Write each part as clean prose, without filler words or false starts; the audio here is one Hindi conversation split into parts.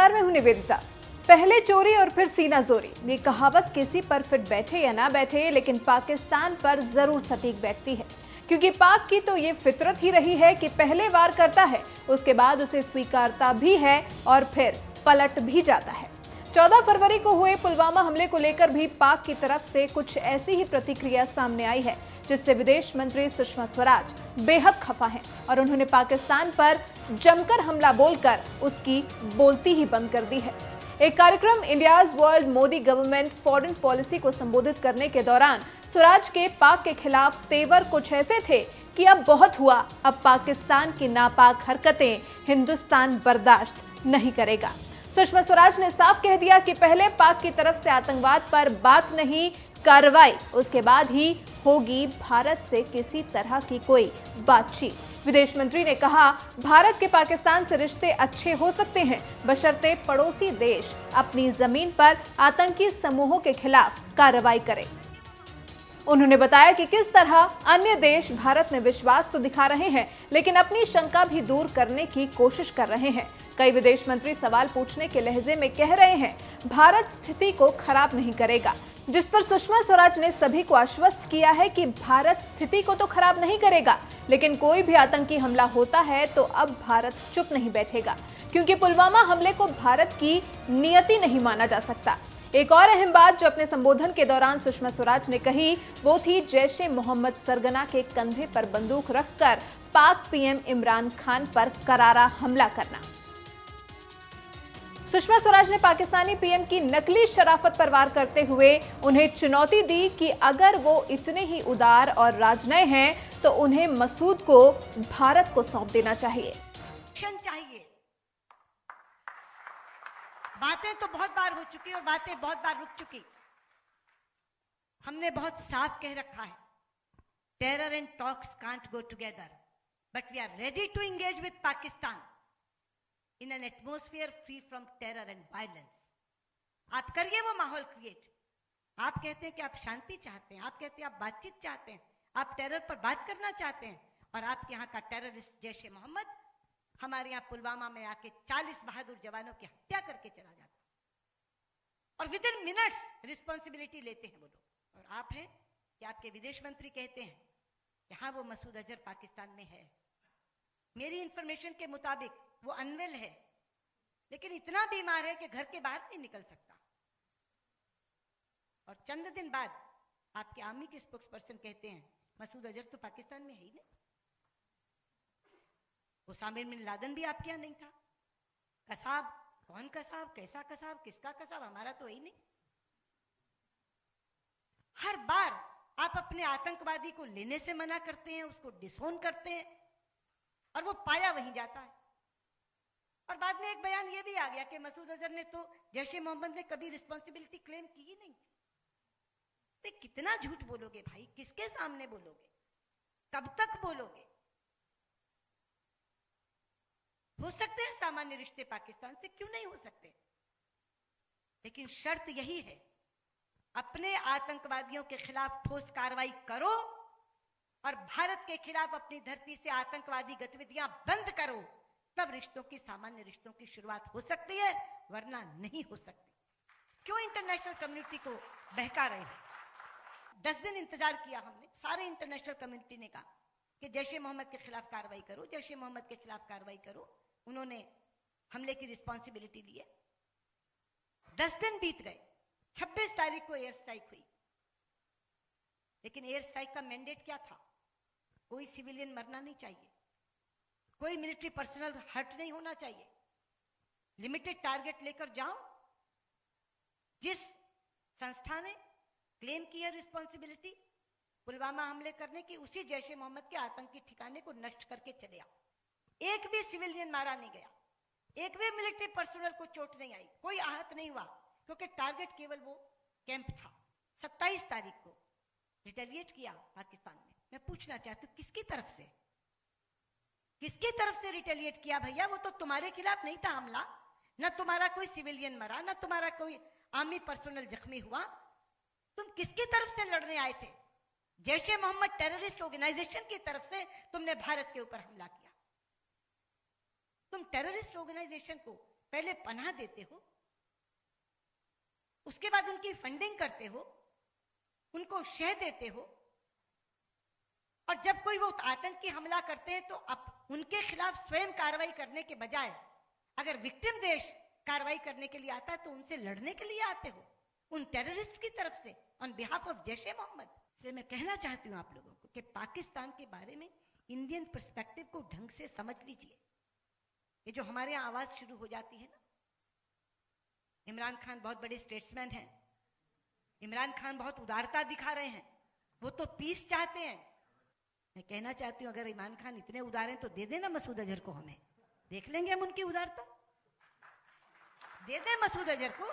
नमस्कार, मैं हूं निवेदिता। पहले चोरी और फिर सीना जोरी, ये कहावत किसी पर फिट बैठे या ना बैठे, लेकिन पाकिस्तान पर जरूर सटीक बैठती है, क्योंकि पाक की तो ये फितरत ही रही है कि पहले वार करता है, उसके बाद उसे स्वीकारता भी है और फिर पलट भी जाता है। 14 फरवरी को हुए पुलवामा हमले को लेकर भी पाक की तरफ से कुछ ऐसी ही प्रतिक्रिया सामने आई है, जिससे विदेश मंत्री सुषमा स्वराज बेहद खफा हैं और उन्होंने पाकिस्तान पर जमकर हमला बोलकर उसकी बोलती ही बंद कर दी है। एक कार्यक्रम India's world Modi government foreign policy को संबोधित करने के दौरान स्वराज के पाक के खिलाफ तेवर कुछ ऐसे थे कि अब बहुत हुआ, अब पाकिस्तान की नापाक हरकतें हिंदुस्तान बर्दाश्त नहीं करेगा। सुषमा स्वराज ने साफ कह दिया कि पहले पाक की तरफ से आतंकवाद पर बात नहीं, कार्रवाई, उसके बाद ही होगी भारत से किसी तरह की कोई बातचीत। विदेश मंत्री ने कहा, भारत के पाकिस्तान से रिश्ते अच्छे हो सकते हैं, बशर्ते पड़ोसी देश अपनी जमीन पर आतंकी समूहों के खिलाफ कार्रवाई करें। उन्होंने बताया कि किस तरह अन्य देश भारत में विश्वास तो दिखा रहे हैं, लेकिन अपनी शंका भी दूर करने की कोशिश कर रहे हैं। कई विदेश मंत्री सवाल पूछने के लहजे में कह रहे हैं, भारत स्थिति को खराब नहीं करेगा, जिस पर सुषमा स्वराज ने सभी को आश्वस्त किया है कि भारत स्थिति को तो खराब नहीं करेगा, लेकिन कोई भी आतंकी हमला होता है तो अब भारत चुप नहीं बैठेगा, क्योंकि पुलवामा हमले को भारत की नियति नहीं माना जा सकता। एक और अहम बात जो अपने संबोधन के दौरान सुषमा स्वराज ने कही, वो थी जैशे मोहम्मद सरगना के कंधे पर बंदूक रखकर पाक पीएम इमरान खान पर करारा हमला करना। सुषमा स्वराज ने पाकिस्तानी पीएम की नकली शराफत पर वार करते हुए उन्हें चुनौती दी कि अगर वो इतने ही उदार और राजनय हैं, तो उन्हें मसूद को भारत को सौंप देना चाहिए। बातें तो बहुत बार हो चुकी और बातें बहुत बार रुक चुकी। हमने बहुत साफ कह रखा है, terror and talks can't go together, but we are ready to engage with Pakistan in an atmosphere free from terror and violence. आप करिए वो माहौल क्रिएट। आप कहते हैं कि आप शांति चाहते हैं, आप कहते हैं आप बातचीत चाहते हैं, आप टेरर पर बात करना चाहते हैं, और आपके यहाँ का टेररिस्ट जैशे मोहम्मद हमारे यहाँ पुलवामा में आके 40 बहादुर जवानों की हत्या करके चला जाता, और विद इन मिनट्स रिस्पॉन्सिबिलिटी लेते हैं वो लोग। और आप हैं कि आपके विदेश मंत्री कहते हैं कि हाँ, वो मसूद अजहर पाकिस्तान में है। मेरी इंफॉर्मेशन के मुताबिक वो अनवेल है, लेकिन इतना बीमार है कि घर के बाहर नहीं निकल सकता। और चंद दिन बाद आपके आर्मी के स्पोक्स पर्सन कहते हैं मसूद अजहर तो पाकिस्तान में है ही नहीं, उसामा बिन लादेन भी आपके यहाँ नहीं था। कसाब, कौन कसाब, कैसा कसाब, किसका कसाब, हमारा तो ही नहीं। हर बार आप अपने आतंकवादी को लेने से मना करते हैं, उसको डिसोन करते हैं, और वो पाया वहीं जाता है। और बाद में एक बयान ये भी आ गया कि मसूद अजहर ने तो जैशे मोहम्मद ने कभी रिस्पॉन्सिबिलिटी क्लेम की ही नहीं। तो कितना झूठ बोलोगे भाई, किसके सामने बोलोगे, कब तक बोलोगे? हो सकते हैं सामान्य रिश्ते पाकिस्तान से, क्यों नहीं हो सकते, लेकिन शर्त यही है, अपने आतंकवादियों के खिलाफ ठोस कार्रवाई करो और भारत के खिलाफ अपनी धरती से आतंकवादी गतिविधियां बंद करो, तब रिश्तों की, सामान्य रिश्तों की शुरुआत हो सकती है, वरना नहीं हो सकती। क्यों इंटरनेशनल कम्युनिटी को बहका रहे हैं? 10 दिन इंतजार किया हमने, सारे इंटरनेशनल कम्युनिटी ने कहा कि जैशे मोहम्मद के खिलाफ कार्रवाई करो, जैशे मोहम्मद के खिलाफ कार्रवाई करो। उन्होंने हमले की रिस्पॉन्सिबिलिटी ली है। 10 दिन बीत गए, 26 तारीख को एयर स्ट्राइक हुई, लेकिन एयर स्ट्राइक का मैंडेट क्या था? कोई सिविलियन मरना नहीं चाहिए, कोई मिलिट्री पर्सनल हर्ट नहीं होना चाहिए, लिमिटेड टारगेट लेकर जाओ। जिस संस्था ने क्लेम की है रिस्पॉन्सिबिलिटी पुलवामा हमले करने की, उसी जैशे मोहम्मद के आतंकी ठिकाने को नष्ट करके चले आओ। एक भी सिविलियन मारा नहीं गया, एक भी मिलिट्री पर्सनल को चोट नहीं आई, कोई आहत नहीं हुआ, क्योंकि टारगेट केवल वो कैंप था। 27 तारीख को रिटेलिएट किया पाकिस्तान ने। मैं पूछना चाहती हूँ, किसकी तरफ से, किसकी तरफ से रिटेलिएट किया भैया? वो तो तुम्हारे खिलाफ नहीं था हमला, न तुम्हारा कोई सिविलियन मरा, न तुम्हारा कोई आर्मी पर्सनल जख्मी हुआ। तुम किसकी तरफ से लड़ने आए थे? जैशे मोहम्मद टेररिस्ट ऑर्गेनाइजेशन की तरफ से तुमने भारत के ऊपर हमला किया। तुम टेररिस्ट ऑर्गेनाइजेशन को पहले पनाह देते हो, उसके बाद उनकी फंडिंग करते हो, उनको शह देते हो, और जब कोई वो आतंकी हमला करते हैं तो अब उनके खिलाफ स्वयं कार्रवाई करने के बजाय अगर विक्टिम देश कार्रवाई करने के लिए आता है तो उनसे लड़ने के लिए आते हो, उन टेररिस्ट की तरफ से, ऑन बिहाफ ऑफ जैश ए मोहम्मद। इसलिए मैं कहना चाहती हूं आप लोगों को कि पाकिस्तान के बारे में इंडियन पर्सपेक्टिव को ढंग से समझ लीजिए। ये जो हमारे यहाँ आवाज शुरू हो जाती है ना, इमरान खान बहुत बड़े स्टेट्समैन हैं, इमरान खान बहुत उदारता दिखा रहे हैं, वो तो पीस चाहते हैं। मैं कहना चाहती हूं अगर इमरान खान इतने उदार हैं तो दे देना मसूद अजहर को, हमें देख लेंगे हम उनकी उदारता, दे दें मसूद अजहर को।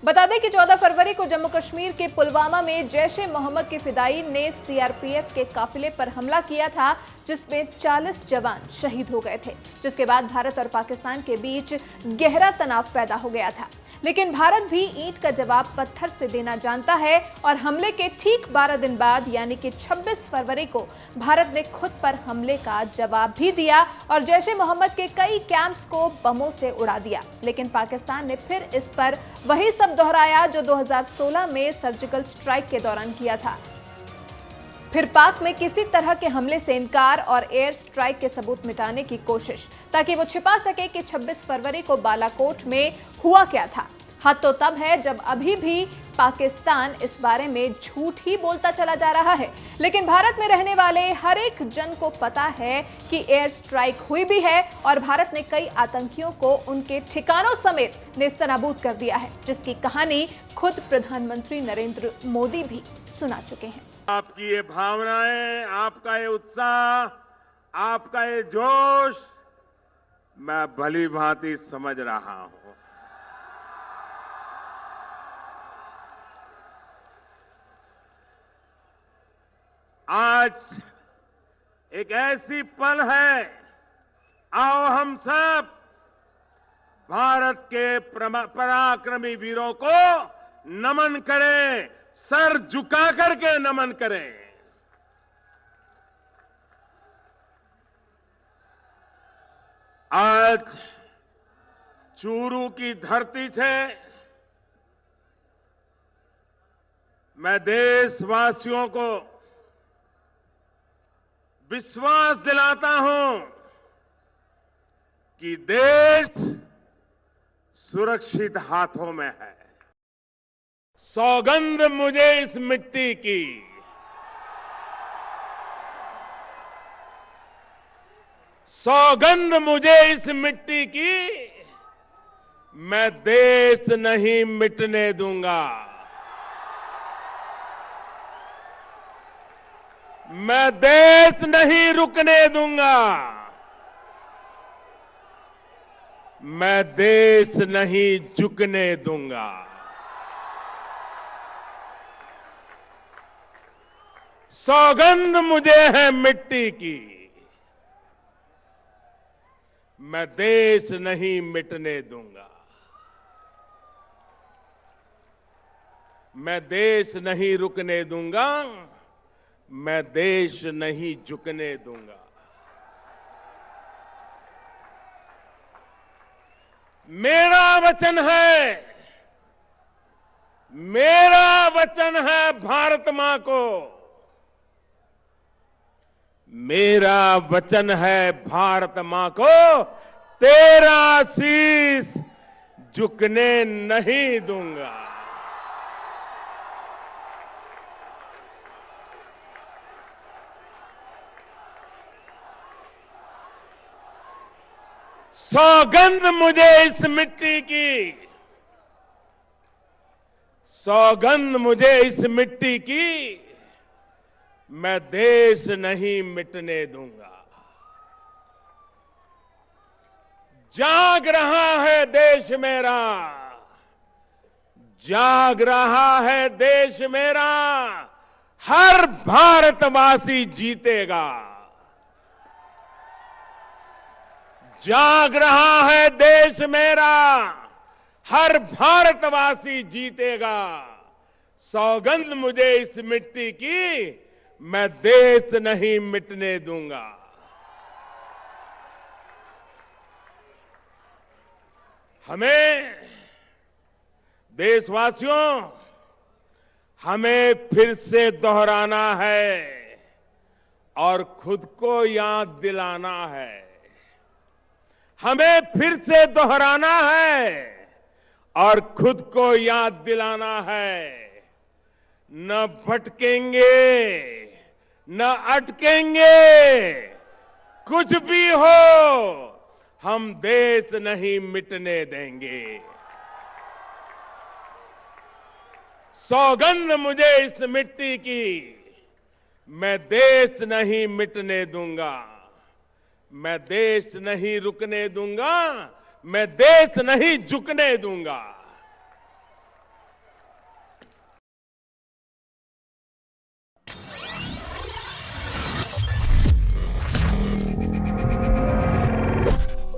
बता दें कि 14 फरवरी को जम्मू कश्मीर के पुलवामा में जैश ए मोहम्मद के फिदाई ने सीआरपीएफ के काफिले पर हमला किया था, जिसमें 40 जवान शहीद हो गए थे, जिसके बाद भारत और पाकिस्तान के बीच गहरा तनाव पैदा हो गया था। लेकिन भारत भी ईंट का जवाब पत्थर से देना जानता है और हमले के ठीक 12 दिन बाद यानी कि 26 फरवरी को भारत ने खुद पर हमले का जवाब भी दिया और जैश ए मोहम्मद के कई कैंप्स को बमों से उड़ा दिया। लेकिन पाकिस्तान ने फिर इस पर वही सब दोहराया जो 2016 में सर्जिकल स्ट्राइक के दौरान किया था। फिर पाक में किसी तरह के हमले से इनकार और एयर स्ट्राइक के सबूत मिटाने की कोशिश, ताकि वो छिपा सके कि 26 फरवरी को बालाकोट में हुआ क्या था। हद तो तब है जब अभी भी पाकिस्तान इस बारे में झूठ ही बोलता चला जा रहा है। लेकिन भारत में रहने वाले हर एक जन को पता है कि एयर स्ट्राइक हुई भी है और भारत ने कई आतंकियों को उनके ठिकानों समेत नेस्तनाबूद कर दिया है, जिसकी कहानी खुद प्रधानमंत्री नरेंद्र मोदी भी सुना चुके हैं। आपकी ये भावनाएं, आपका ये उत्साह, आपका ये जोश मैं भली भांति समझ रहा हूं। आज एक ऐसी पल है, आओ हम सब भारत के पराक्रमी वीरों को नमन करें, सर झुका करके नमन करें। आज चूरू की धरती से मैं देशवासियों को विश्वास दिलाता हूं कि देश सुरक्षित हाथों में है। सौगंध मुझे इस मिट्टी की, सौगंध मुझे इस मिट्टी की, मैं देश नहीं मिटने दूंगा। मैं देश नहीं रुकने दूंगा। मैं देश नहीं झुकने दूंगा। सौगंध मुझे है मिट्टी की, मैं देश नहीं मिटने दूंगा। मैं देश नहीं रुकने दूंगा। मैं देश नहीं झुकने दूंगा। मेरा वचन है, मेरा वचन है भारत मां को, मेरा वचन है भारत मां को, तेरा शीश झुकने नहीं दूंगा। सौगंध मुझे इस मिट्टी की, सौगंध मुझे इस मिट्टी की, मैं देश नहीं मिटने दूंगा। जाग रहा है देश मेरा, जाग रहा है देश मेरा, हर भारतवासी जीतेगा। जाग रहा है देश मेरा, हर भारतवासी जीतेगा। सौगंध मुझे इस मिट्टी की, मैं देश नहीं मिटने दूंगा। हमें देशवासियों, हमें फिर से दोहराना है और खुद को याद दिलाना है। हमें फिर से दोहराना है और खुद को याद दिलाना है। न भटकेंगे, न अटकेंगे, कुछ भी हो हम देश नहीं मिटने देंगे। सौगंध मुझे इस मिट्टी की, मैं देश नहीं मिटने दूंगा, मैं देश नहीं रुकने दूंगा, मैं देश नहीं झुकने दूंगा।